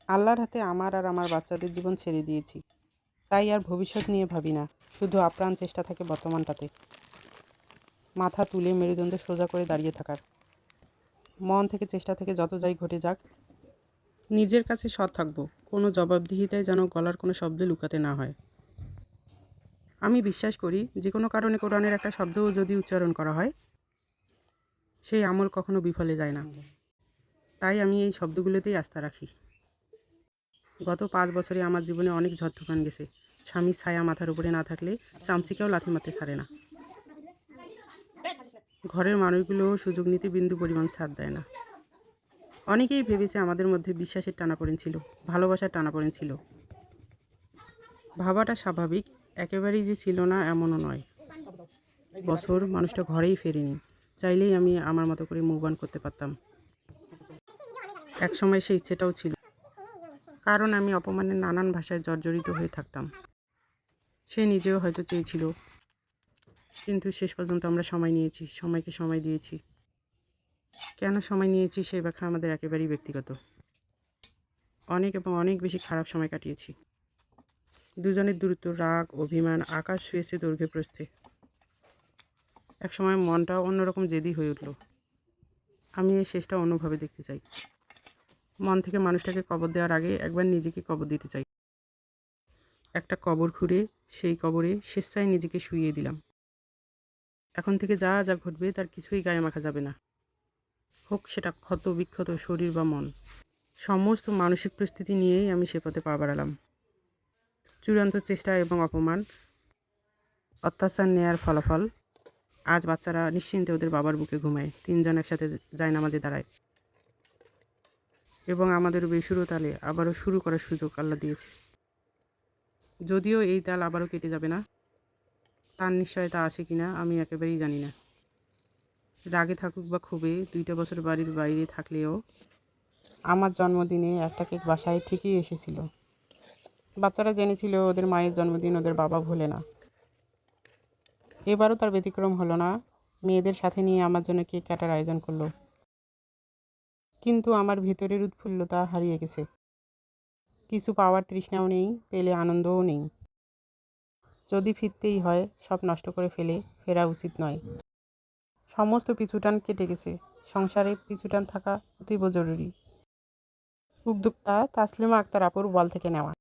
আল্লাহর হাতে আমার আর আমার বাচ্চাদের জীবন ছেড়ে দিয়েছি, তাই আর ভবিষ্যৎ নিয়ে ভাবি না। শুধু আপ্রাণ চেষ্টা থাকে বর্তমানটাতে, মাথা তুলে মেরুদণ্ড সোজা করে দাঁড়িয়ে থাকার। মন থেকে চেষ্টা থেকে যত যাই ঘটে যাক, নিজের কাছে সৎ থাকবো। কোনো জবাবদিহিতায় যেন গলার কোনো শব্দ লুকাতে না হয়। আমি বিশ্বাস করি, যে কোনো কারণে কোরআনের একটা শব্দও যদি উচ্চারণ করা হয়, সেই আমল কখনো বিফলে যায় না। তাই আমি এই শব্দগুলোতেই আস্থা রাখি। গত 5 বছরে আমার জীবনে অনেক ঝড় তুফান গেছে। স্বামীর ছায়া মাথার উপরে না থাকলে চামচিকেও লাথি মারতে ছাড়ে না। ঘরের মানুষগুলোও সুযোগ নিতে বিন্দু পরিমাণ ছাড় দেয় না। অনেকেই ভেবেছে আমাদের মধ্যে বিশ্বাসের টানাপোড়েন ছিল, ভালোবাসার টানাপোড়েন ছিল। ভাবাটা স্বাভাবিক, একেবারেই যে ছিল না এমনও নয়। বছর মানুষটা ঘরেই ফেরেনি, চাইলেই আমি আমার মতো করে মুভ অন করতে পারতাম। একসময় সেই ইচ্ছেটাও ছিল, কারণ আমি অপমানের নানান ভাষায় জর্জরিত হয়ে থাকতাম। সে নিজেও হয়তো চেয়েছিল, কিন্তু শেষ পর্যন্ত আমরা সময় নিয়েছি, সময়কে সময় দিয়েছি। কেন সময় নিয়েছি সেই ব্যাখ্যা আমাদের একেবারেই ব্যক্তিগত। অনেক এবং অনেক বেশি খারাপ সময় কাটিয়েছি। দুজনের দূরত্ব, রাগ, অভিমান আকাশ ছুঁয়েছে দৈর্ঘ্যে প্রস্থে। একসময় মনটাও অন্যরকম জেদি হয়ে উঠল। আমি এই শেষটা অন্যভাবে দেখতে চাই। মন থেকে মানুষটাকে কবর দেওয়ার আগে একবার নিজেকে কবর দিতে চাই। একটা কবর খুঁড়ে সেই কবরে স্বেচ্ছায় নিজেকে শুইয়ে দিলাম। এখন থেকে যা যা ঘটবে তার কিছুই গায়ে মাখা যাবে না, হোক সেটা ক্ষত বিক্ষত শরীর বা মন। সমস্ত মানসিক পরিস্থিতি নিয়েই আমি সে পথে পা বাড়ালাম। চূড়ান্ত চেষ্টা এবং অপমান, অত্যাচার নেয়ার ফলাফল, আজ বাচ্চারা নিশ্চিন্তে ওদের বাবার বুকে ঘুমায়, 3 জন একসাথে জায়নামাজে দাঁড়ায়, এবং আমাদের বেসুরো তালে আবারও শুরু করার সুযোগ আল্লাহ দিয়েছে। যদিও এই তাল আবারও কেটে যাবে না, তার নিশ্চয়তা আসে কিনা আমি একেবারেই জানি না। রাগে থাকুক বা ক্ষোভে, 2টা বছর বাড়ির বাইরে থাকলেও আমার জন্মদিনে একটা কেক বাসায় ঠিকই এসেছিল। বাচ্চারা জেনেছিল ওদের মায়ের জন্মদিন ওদের বাবা ভোলে না। এবারও তার ব্যতিক্রম হলো না। মেয়েদের সাথে নিয়ে আমার জন্য কেক কাটার আয়োজন করলো, কিন্তু আমার ভেতরের উৎফুল্লতা হারিয়ে গেছে। কিছু পাওয়ার তৃষ্ণাও নেই, পেলে আনন্দও নেই। যদি ফিরতেই হয়, সব নষ্ট করে ফেরা উচিত নয়। সমস্ত পিছুটান কেটে গেছে। সংসারে পিছুটান থাকা অতীব জরুরি। উদ্যোক্তা তাসলিমা আক্তার আপুর বল থেকে নেওয়া।